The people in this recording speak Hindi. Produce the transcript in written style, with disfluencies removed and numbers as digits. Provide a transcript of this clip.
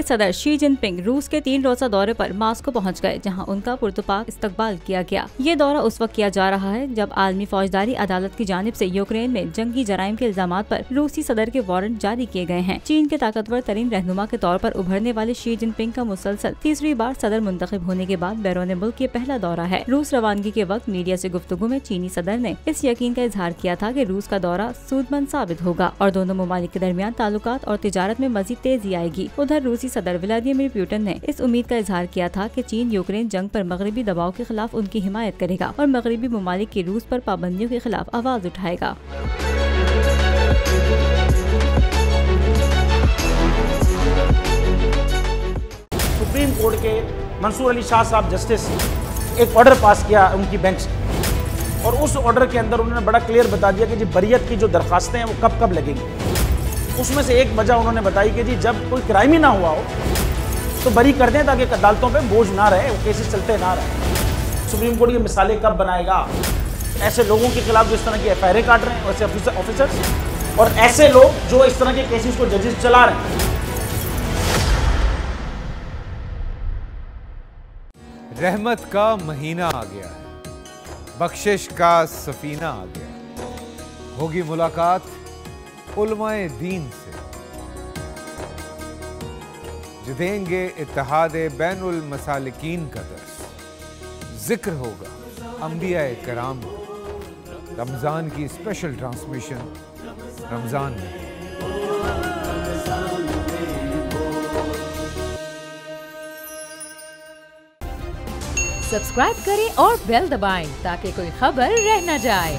सदर शी जिनपिंग रूस के 3 रोजा दौरे पर मास्को पहुंच गए, जहां उनका पुरतपाक इस्तकबाल किया गया। ये दौरा उस वक्त किया जा रहा है जब आलमी फौजदारी अदालत की जानिब से यूक्रेन में जंगी जराइम के इल्जामात पर रूसी सदर के वारंट जारी किए गए हैं। चीन के ताकतवर तरीन रहनुमा के तौर पर उभरने वाले शी जिनपिंग का मुसलसल तीसरी बार सदर मुंतखब होने के बाद बैरून मुल्क ये पहला दौरा है। रूस रवानगी के वक्त मीडिया से गुफ्तगू में चीनी सदर ने इस यकीन का इजहार किया था कि रूस का दौरा सूदमंद साबित होगा और दोनों ममालिक के दरमियान ताल्लुकात और तिजारत में मजीद तेजी आएगी। उधर रूसी सदर व्लादिमीर पुतिन ने इस उम्मीद का इजहार किया था कि चीन यूक्रेन जंग पर मगरबी दबाव के खिलाफ उनकी हिमायत करेगा और मगरबी ममालिक की रूस पर पाबंदियों के खिलाफ आवाज उठाएगा। सुप्रीम कोर्ट के मंसूर अली शाह साहब जस्टिस एक ऑर्डर पास किया उनकी बेंच ने, और उस ऑर्डर के अंदर उन्होंने बड़ा क्लियर बता दिया कि जी बरियत की जो दरखास्तें हैं वो कब कब लगेंगी। उसमें से एक वजह उन्होंने बताई कि जी जब कोई क्राइम ही ना हुआ हो तो बरी कर दें ताकि अदालतों पे बोझ ना रहे, वो केसेस चलते ना रहे। सुप्रीम कोर्ट ये मिसालें कब बनाएगा? ऐसे लोगों के खिलाफ जो इस तरह की एफआईआर काट रहे हैं, वैसे ऑफिसर्स, और ऐसे लोग जो इस तरह के केसेस को जजेस चला रहे हैं। रहमत का महीना आ गया है, बख्शिश का सफीना आ गया, होगी मुलाकात उलमाए दीन से, जो देंगे इत्तेहादे बैनुल मसालिकीन का दर्स। जिक्र होगा अंबियाए कराम, रमजान की स्पेशल ट्रांसमिशन रमजान में। सब्सक्राइब करें और बेल दबाएं ताकि कोई खबर रह न जाए।